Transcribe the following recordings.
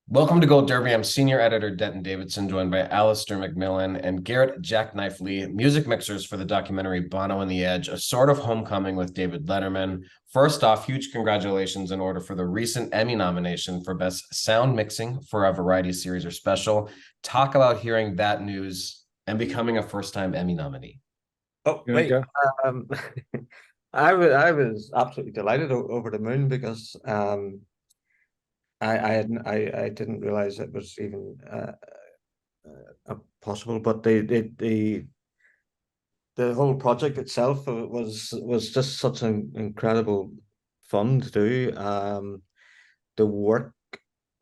Welcome to Gold Derby. I'm senior editor Denton Davidson, joined by Alastair McMillan and Garret Jacknife Lee, music mixers for the documentary Bono The Edge, a sort of homecoming with David Letterman. First off, huge congratulations in order for the recent Emmy nomination for Best Sound Mixing for a Variety Series or Special. Talk about hearing that news and becoming a first-time Emmy nominee. Oh, You want wait. to go? Um, I was absolutely delighted over the moon because I didn't realize it was even possible. But the whole project itself was just such an incredible fun to do. The work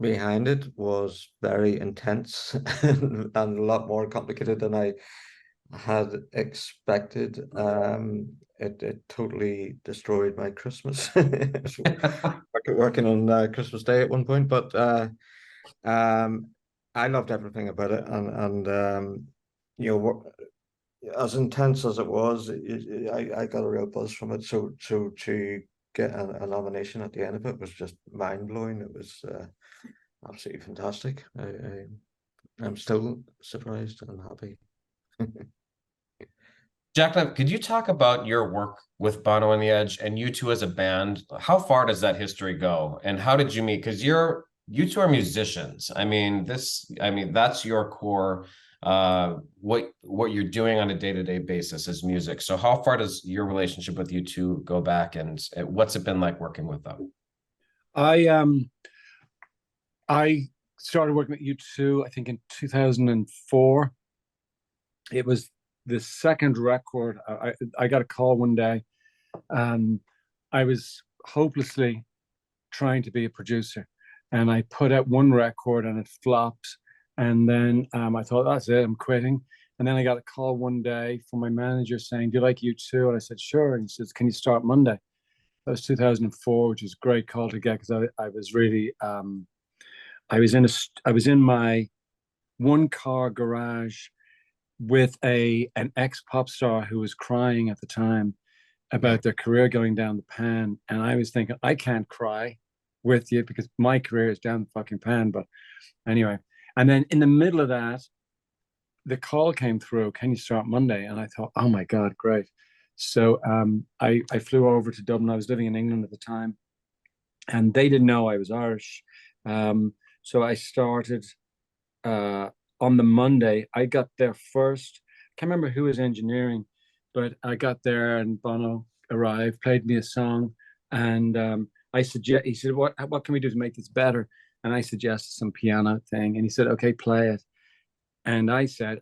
behind it was very intense and a lot more complicated than I had expected. It totally destroyed my Christmas. Working on Christmas Day at one point, but um, I loved everything about it, and you know, as intense as it was, I got a real buzz from it. So to get a nomination at the end of it was just mind blowing. It was absolutely fantastic. I'm still surprised and happy. Jacknife, could you talk about your work with Bono and the Edge and you two as a band? How far does that history go? And how did you meet? Because you two are musicians. That's your core, what you're doing on a day-to-day basis is music. So how far does your relationship with you two go back, and what's it been like working with them? I started working at U2, I think in 2004. It was the second record. I got a call one day. I was hopelessly trying to be a producer, and I put out one record and it flopped. And then I thought, that's it, I'm quitting. And then I got a call one day from my manager saying, "Do you like U2?" And I said, "Sure." And he says, "Can you start Monday?" That was 2004, which was a great call to get because I was really I was in my one car garage with an ex pop star who was crying at the time about their career going down the pan, and I was thinking, I can't cry with you because my career is down the fucking pan. But anyway, and then in the middle of that, the call came through, "Can you start Monday?" And I thought, oh my god, great. So I flew over to Dublin. I was living in England at the time, and they didn't know I was Irish. So I started on the Monday. I got there first. I can't remember who was engineering, but I got there and Bono arrived, played me a song, and he said, what can we do to make this better? And I suggested some piano thing, and he said, "Okay, play it." And I said,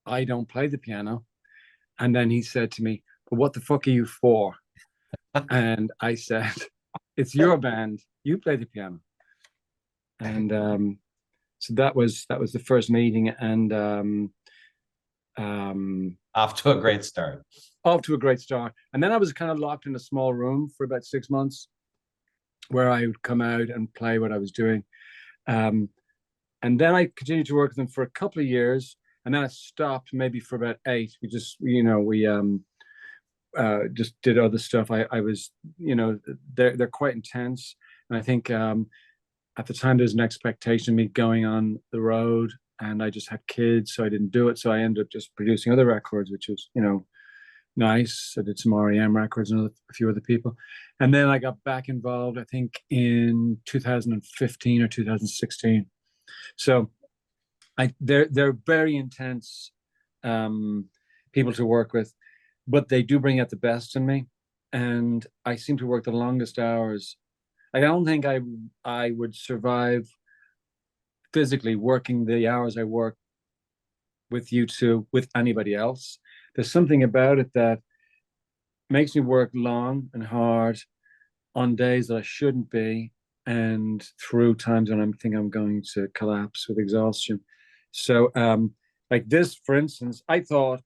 "I don't play the piano." And then he said to me, "But what the fuck are you for?" And I said, "It's your band. You play the piano." And so that was the first meeting, and Off to a great start. off to a great start. And then I was kind of locked in a small room for about 6 months, where I would come out and play what I was doing. Um, and then I continued to work with them for a couple of years, and then I stopped maybe for about 8. We just, we just did other stuff. I was, they're quite intense, and I think at the time there's an expectation of me going on the road, and I just had kids, so I didn't do it. So I ended up just producing other records, which was, nice. I did some REM records and a few other people. And then I got back involved, I think, in 2015 or 2016. So they're very intense people to work with, but they do bring out the best in me. And I seem to work the longest hours. I don't think I would survive physically working the hours I work with U2 with anybody else. There's something about it that makes me work long and hard on days that I shouldn't be, and through times when I'm think I'm going to collapse with exhaustion. So like this, for instance, I thought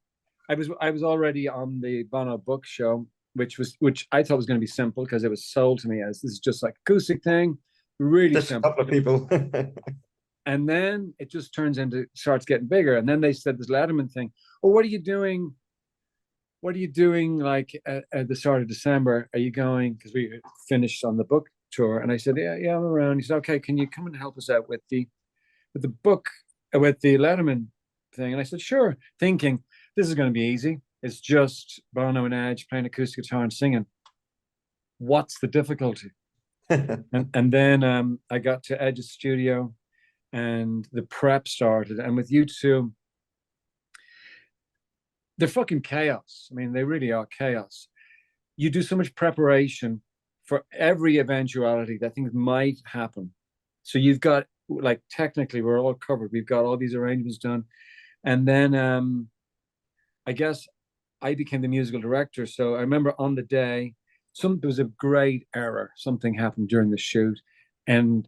I was already on the Bono book show, which I thought was going to be simple because it was sold to me as this is just like acoustic thing, really Just a simple. couple of people. And then it just starts getting bigger. And then they said this Letterman thing. "Oh, what are you doing? What are you doing like at the start of December? Are you going?" Because we finished on the book tour, and I said, yeah, I'm around. He said, okay, can you come and help us out with the book, with the Letterman thing? And I said, sure, thinking this is going to be easy. It's just Bono and Edge playing acoustic guitar and singing. What's the difficulty? and then I got to Edge's studio, and the prep started. And with you two, they're fucking chaos. I mean, they really are chaos. You do so much preparation for every eventuality that things might happen. So you've got, like, technically we're all covered. We've got all these arrangements done. And then I guess I became the musical director. So I remember on the day, there was a great error. Something happened during the shoot. And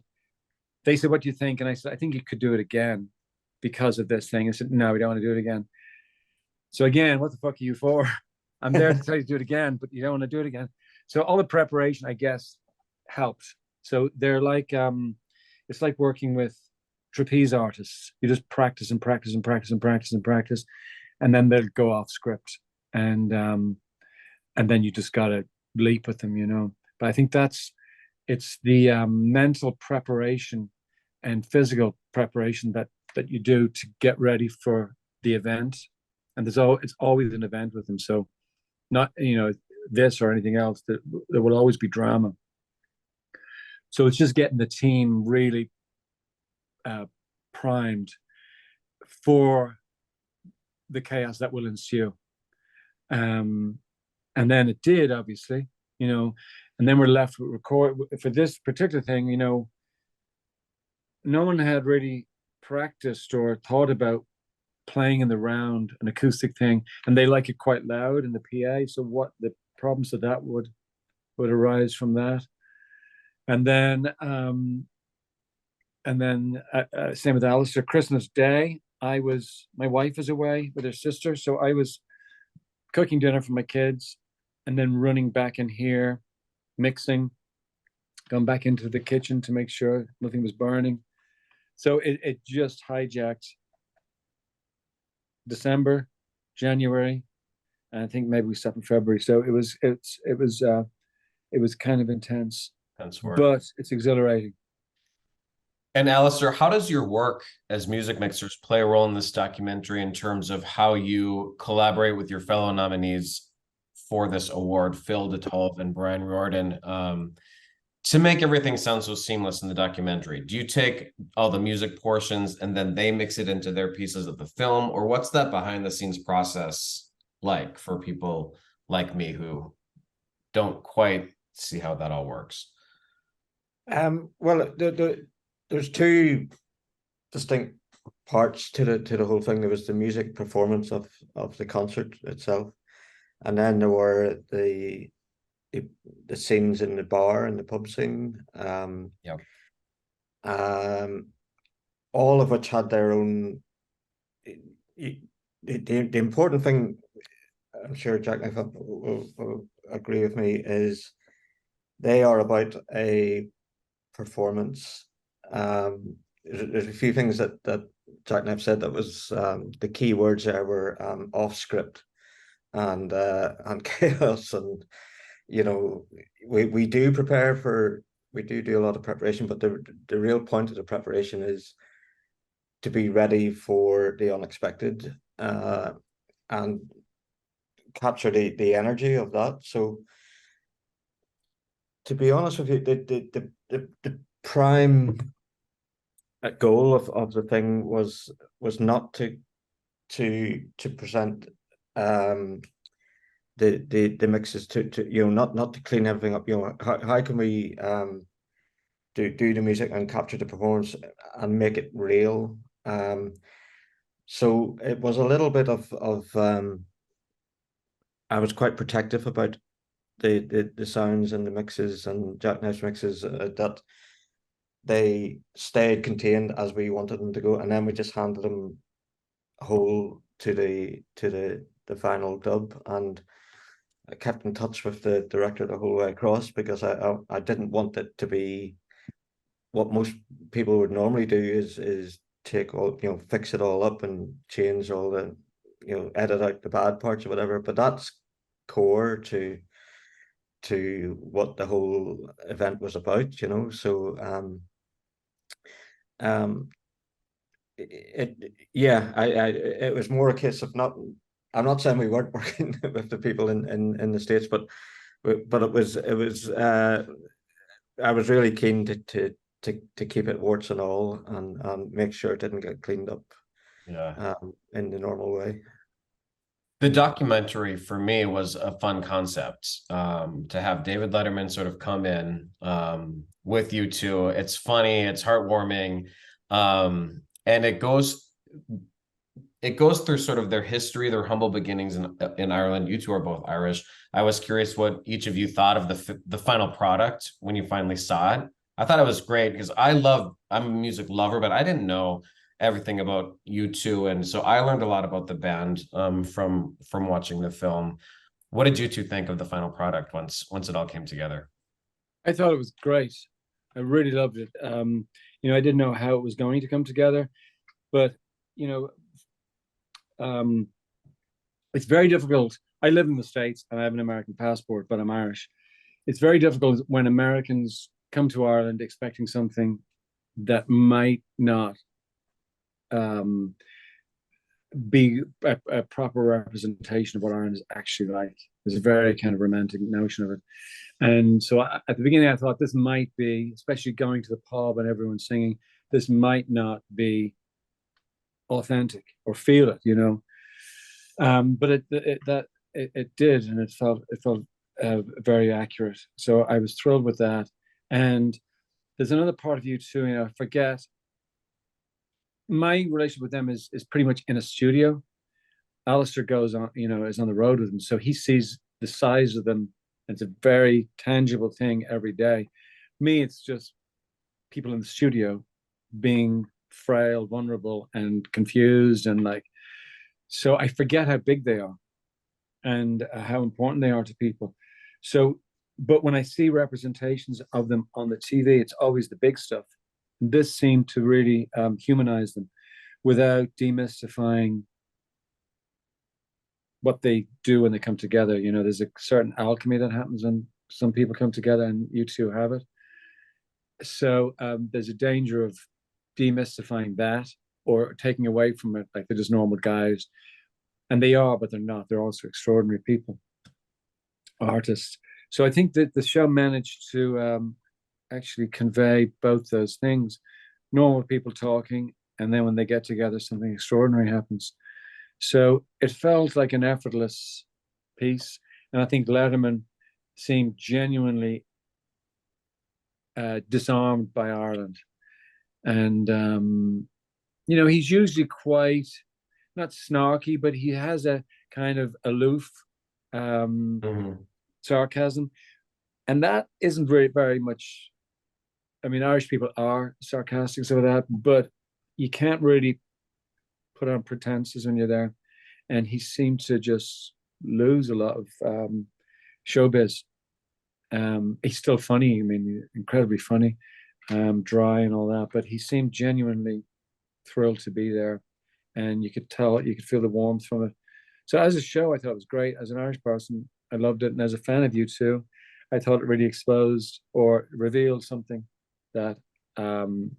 they said, what do you think? And I said, I think you could do it again because of this thing. I said, no, we don't want to do it again. So again, what the fuck are you for? I'm there to tell you to do it again, but you don't want to do it again. So all the preparation, I guess, helped. So they're like, it's like working with trapeze artists. You just practice and practice and practice and practice and practice, and then they'll go off script, and then you just gotta leap with them, you know. But I think it's the mental preparation and physical preparation that you do to get ready for the event. And it's always an event with them. So not, you know, this or anything else, there will always be drama. So it's just getting the team really primed for the chaos that will ensue. And then it did, obviously, you know, and then we're left with record for this particular thing, you know, no one had really practiced or thought about playing in the round, an acoustic thing, and they like it quite loud in the PA. So what the problems of that would arise from that. And then same with Alastair. Christmas Day, my wife was away with her sister, so I was cooking dinner for my kids, and then running back in here, mixing, going back into the kitchen to make sure nothing was burning. So it just hijacked December, January, and I think maybe we stopped in February. So it was kind of intense, but it's exhilarating. And Alastair, how does your work as music mixers play a role in this documentary in terms of how you collaborate with your fellow nominees for this award, Phil DeTolve and Brian Riordan, to make everything sound so seamless in the documentary? Do you take all the music portions and then they mix it into their pieces of the film, or what's that behind the scenes process like for people like me who don't quite see how that all works? Well, there's two distinct parts to the whole thing. There was the music performance of the concert itself, and then there were the scenes in the bar and the pub scene. All of which had their own. The important thing, I'm sure Jacknife will agree with me, is they are about a performance. There's a few things that Jacknife said that was the key words there were off script and chaos, and you know, we do prepare for, we do a lot of preparation, but the real point of the preparation is to be ready for the unexpected and capture the energy of that. So to be honest with you, the prime goal of the thing was not to present the mixes to you know, not to clean everything up. You know, how can we do the music and capture the performance and make it real? So it was a little bit of I was quite protective about the sounds and the mixes and Jacknife's mixes, that they stayed contained as we wanted them to go, and then we just handed them whole to the final dub. And I kept in touch with the director the whole way across, because I didn't want it to be what most people would normally do, is take all, you know, fix it all up and change all the, you know, edit out the bad parts or whatever. But that's core to to what the whole event was about, you know. So it was more a case of not. I'm not saying we weren't working with the people in the States, but it was I was really keen to keep it warts and all, and make sure it didn't get cleaned up Yeah. in the normal way. The documentary for me was a fun concept, to have David Letterman sort of come in, with you two. It's funny, it's heartwarming, and it goes through sort of their history, their humble beginnings in Ireland. You two are both Irish. I was curious what each of you thought of the final product when you finally saw it. I thought it was great because I'm a music lover, but I didn't know everything about you two, and so I learned a lot about the band, from watching the film. What did you two think of the final product once it all came together? I thought it was great. I really loved it. I didn't know how it was going to come together, but you know, it's very difficult. I live in the States and I have an American passport, but I'm Irish. It's very difficult when Americans come to Ireland expecting something that might not be a proper representation of what Ireland is actually like. There's a very kind of romantic notion of it. And so at the beginning, I thought this might be, especially going to the pub and everyone singing, this might not be authentic or feel it, but it did, and it felt very accurate. So I was thrilled with that. And there's another part of you too. I forget. My relationship with them is pretty much in a studio. Alastair goes on, is on the road with them, so he sees the size of them. It's a very tangible thing every day. Me, it's just people in the studio being frail, vulnerable, and confused, and so I forget how big they are and how important they are to people. So, but when I see representations of them on the TV, it's always the big stuff. This seemed to really humanize them without demystifying what they do when they come together. There's a certain alchemy that happens when some people come together, and you two have it. So there's a danger of demystifying that or taking away from it, like they're just normal guys. And they are, but they're not. They're also extraordinary people, artists. So I think that the show managed to actually convey both those things. Normal people talking, and then when they get together, something extraordinary happens. So it felt like an effortless piece. And I think Letterman seemed genuinely disarmed by Ireland. And, he's usually quite, not snarky, but he has a kind of aloof sarcasm. And that isn't very, very much, Irish people are sarcastic, so that, but you can't really put on pretenses when you're there. And he seemed to just lose a lot of showbiz. He's still funny, incredibly funny, dry and all that, but he seemed genuinely thrilled to be there. And you could feel the warmth from it. So as a show, I thought it was great. As an Irish person, I loved it. And as a fan of you too, I thought it really exposed or revealed something that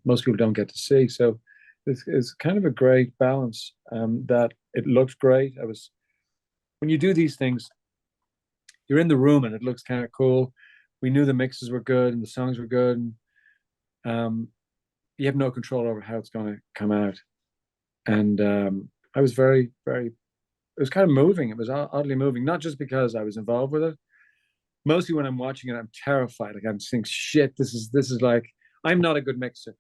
most people don't get to see. So it's kind of a great balance. That it looked great. When you do these things, you're in the room and it looks kind of cool. We knew the mixes were good and the songs were good. And, you have no control over how it's going to come out. And I was very, very, it was kind of moving. It was oddly moving, not just because I was involved with it. Mostly when I'm watching it, I'm terrified. Like I'm thinking, shit, this is like, I'm not a good mixer.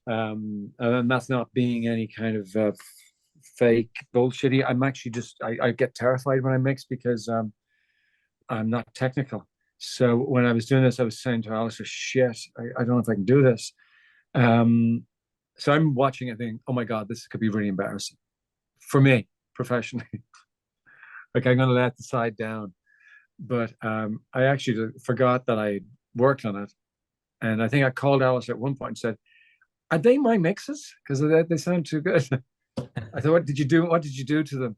And that's not being any kind of fake bullshitty. I'm actually just, I get terrified when I mix because I'm not technical. So when I was doing this, I was saying to Alistair, shit, I don't know if I can do this. So I'm watching it thinking, oh my God, this could be really embarrassing for me professionally. Like I'm going to let the side down. But I actually forgot that I worked on it. And I think I called Alice at one point and said, are they my mixes? Because they sound too good. I thought, what did you do to them?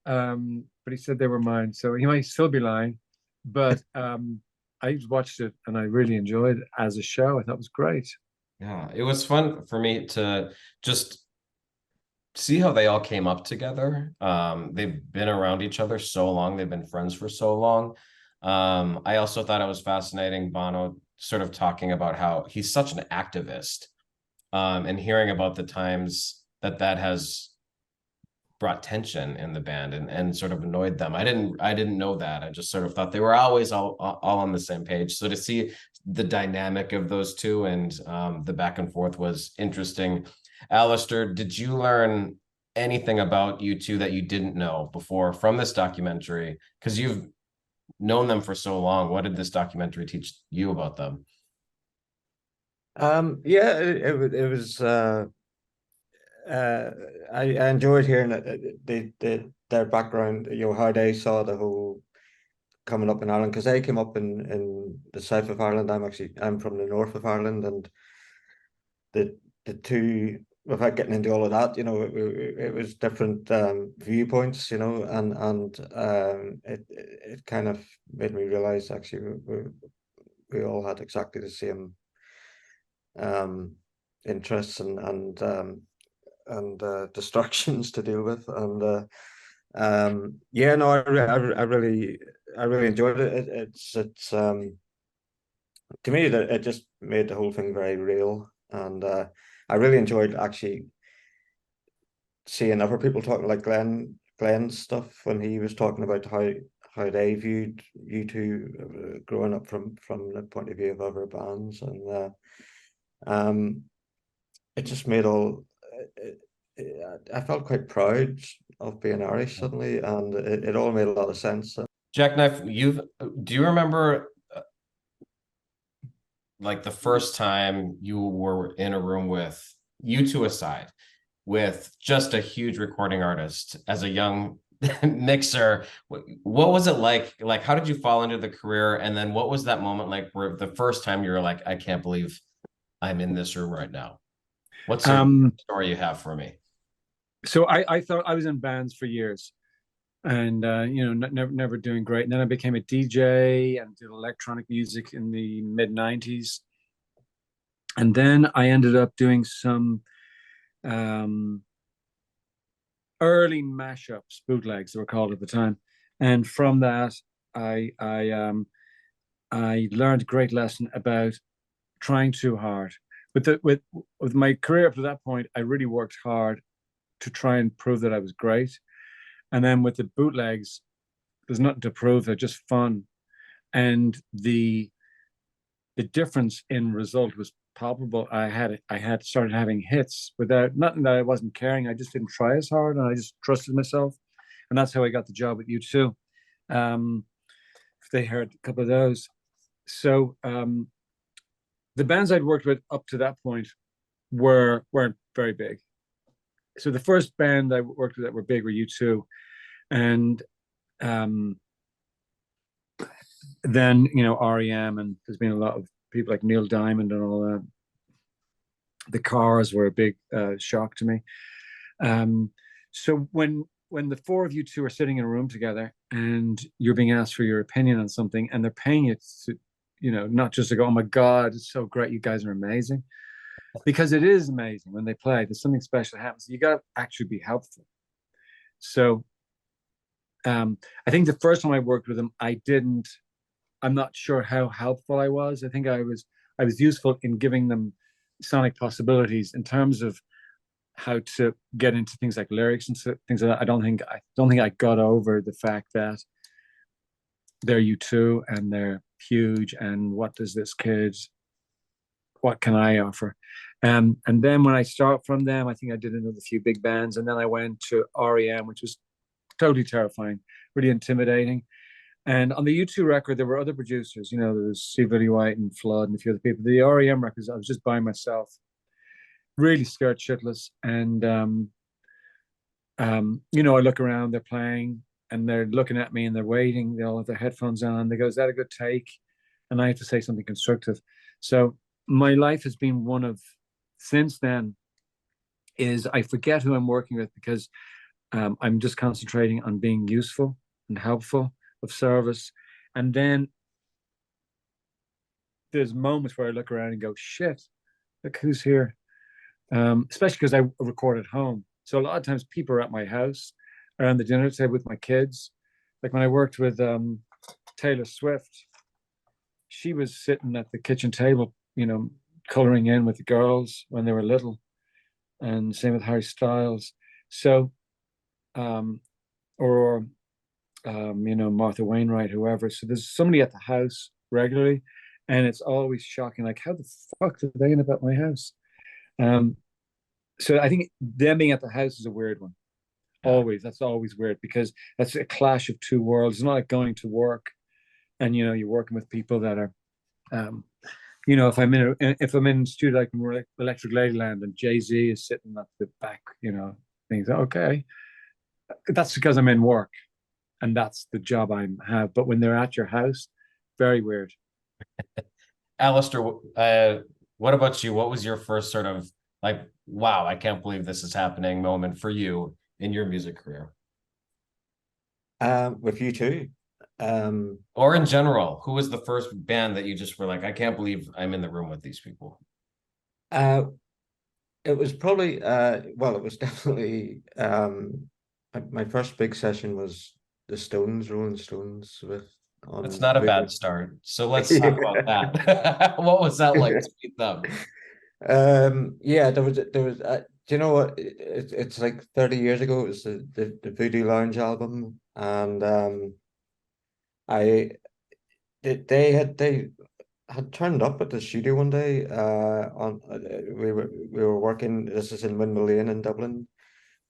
But he said they were mine. So he might still be lying. But I watched it and I really enjoyed it as a show. I thought it was great. Yeah, it was fun for me to just see how they all came up together. They've been around each other so long, they've been friends for so long. I also thought it was fascinating, Bono sort of talking about how he's such an activist, and hearing about the times that has brought tension in the band and sort of annoyed them. I didn't know that. I just sort of thought they were always all on the same page. So to see the dynamic of those two and the back and forth was interesting. Alastair, did you learn anything about you two that you didn't know before from this documentary? Because you've known them for so long. What did this documentary teach you about them? Yeah, it was. I enjoyed hearing their background. You know, how they saw the whole coming up in Ireland, because they came up in the south of Ireland. I'm from the north of Ireland, and the two, without getting into all of that, you know, it was different viewpoints, you know, and it kind of made me realize actually we all had exactly the same interests and distractions to deal with, and yeah, no, I really enjoyed it. It's to me that it just made the whole thing very real, and I really enjoyed actually seeing other people talking, like Glenn's stuff when he was talking about how they viewed you two growing up from the point of view of other bands, and um it just made all I felt quite proud of being Irish suddenly, and it all made a lot of sense. Jackknife, do you remember like the first time you were in a room with, you two aside, with just a huge recording artist as a young mixer? What was it like? Like, how did you fall into the career? And then what was that moment like where the first time you were like, I can't believe I'm in this room right now? What's the story you have for me? So I thought I was in bands for years, and you know, never doing great. And then I became a DJ and did electronic music in the mid-90s. And then I ended up doing some um, early mashups, bootlegs they were called at the time. And from that, I I um, I learned a great lesson about trying too hard. With my career up to that point, I really worked hard to try and prove that I was great. And then with the bootlegs, there's nothing to prove; they're just fun. And the difference in result was palpable. I had started having hits without, nothing that I wasn't caring. I just didn't try as hard, and I just trusted myself, and that's how I got the job with you too. If they heard a couple of those, so the bands I'd worked with up to that point weren't very big. So the first band I worked with that were big were U2, and um, then you know REM, and there's been a lot of people like Neil Diamond and all that. The Cars were a big shock to me. So when the four of you two are sitting in a room together and you're being asked for your opinion on something, and they're paying it to, you know, not just to go, oh my God, it's so great, you guys are amazing, because it is amazing when they play. There's something special that happens. You got to actually be helpful. So I think the first time I worked with them, I'm not sure how helpful I was. I think I was useful in giving them sonic possibilities in terms of how to get into things like lyrics and things like that. I don't think I got over the fact that they're U2 and they're huge, and what can I offer? And then when I start from them, I think I did another few big bands, and then I went to REM, which was totally terrifying, really intimidating. And on the U2 record, there were other producers. You know, there was Steve Willie White and Flood and a few other people. The REM records, I was just by myself, really scared shitless. And you know, I look around, they're playing, and they're looking at me, and they're waiting. They all have their headphones on. They go, "Is that a good take?" And I have to say something constructive. So my life has been one of, since then, is I forget who I'm working with, because I'm just concentrating on being useful and helpful, of service. And then there's moments where I look around and go, shit, look who's here. Especially because I record at home. So a lot of times people are at my house around the dinner table with my kids. Like when I worked with Taylor Swift, she was sitting at the kitchen table, you know, coloring in with the girls when they were little. And same with Harry Styles. So, or you know, Martha Wainwright, whoever. So there's somebody at the house regularly, and it's always shocking. Like, how the fuck did they know about my house? So I think them being at the house is a weird one. Always, that's always weird because that's a clash of two worlds. It's not like going to work, and you know, you're working with people that are, you know, if I'm in a studio like Electric Ladyland and Jay-Z is sitting at the back, you know, things okay, that's because I'm in work, and that's the job I have. But when they're at your house, very weird. Alastair, what about you? What was your first sort of like, wow, I can't believe this is happening moment for you in your music career? With you too. Or in general, who was the first band that you just were like, I can't believe I'm in the room with these people? It was probably well, it was definitely my first big session was the Stones, Rolling Stones with on That's not a bad start. So let's talk about that. What was that like to meet them? Yeah, there was do you know what, it's like 30 years ago. It was the Voodoo Lounge album, and I they had turned up at the studio one day. On we were working. This is in Windmill Lane in Dublin.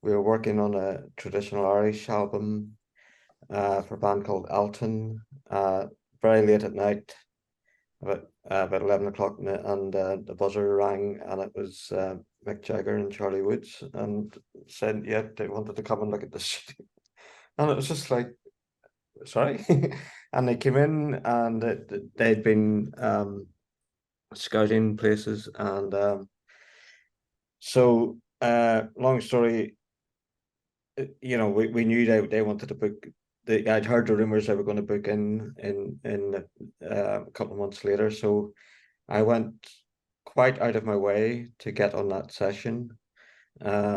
We were working on a traditional Irish album for a band called Alton. Very late at night, about 11 o'clock, and the buzzer rang, and it was Mick Jagger and Charlie Woods, and said, yeah, they wanted to come and look at the studio. And it was just like, sorry. And they came in, and they'd been scouting places, and so long story, you know, we knew they wanted to book. I'd heard the rumors they were going to book in a couple of months later, so I went quite out of my way to get on that session. I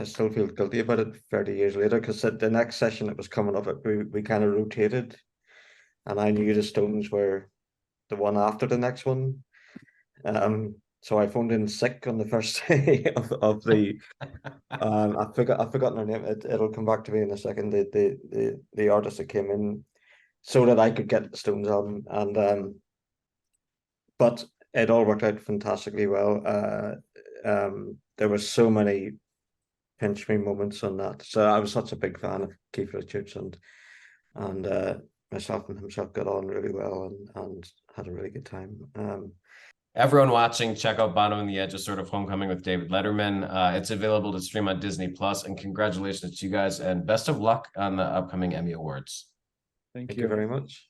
still feel guilty about it 30 years later, because the next session that was coming up, we kind of rotated, and I knew the Stones were the one after the next one. So I phoned in sick on the first day of the I've forgotten her name. It'll come back to me in a second. The artist that came in so that I could get the Stones album, and but it all worked out fantastically well. There were so many pinch me moments on that. So I was such a big fan of Keith Richards, and myself and himself got on really well, and had a really good time. Everyone watching, check out Bono and the Edge, a sort of homecoming with David Letterman. It's available to stream on Disney Plus, and congratulations to you guys, and best of luck on the upcoming Emmy Awards. Thank you very much.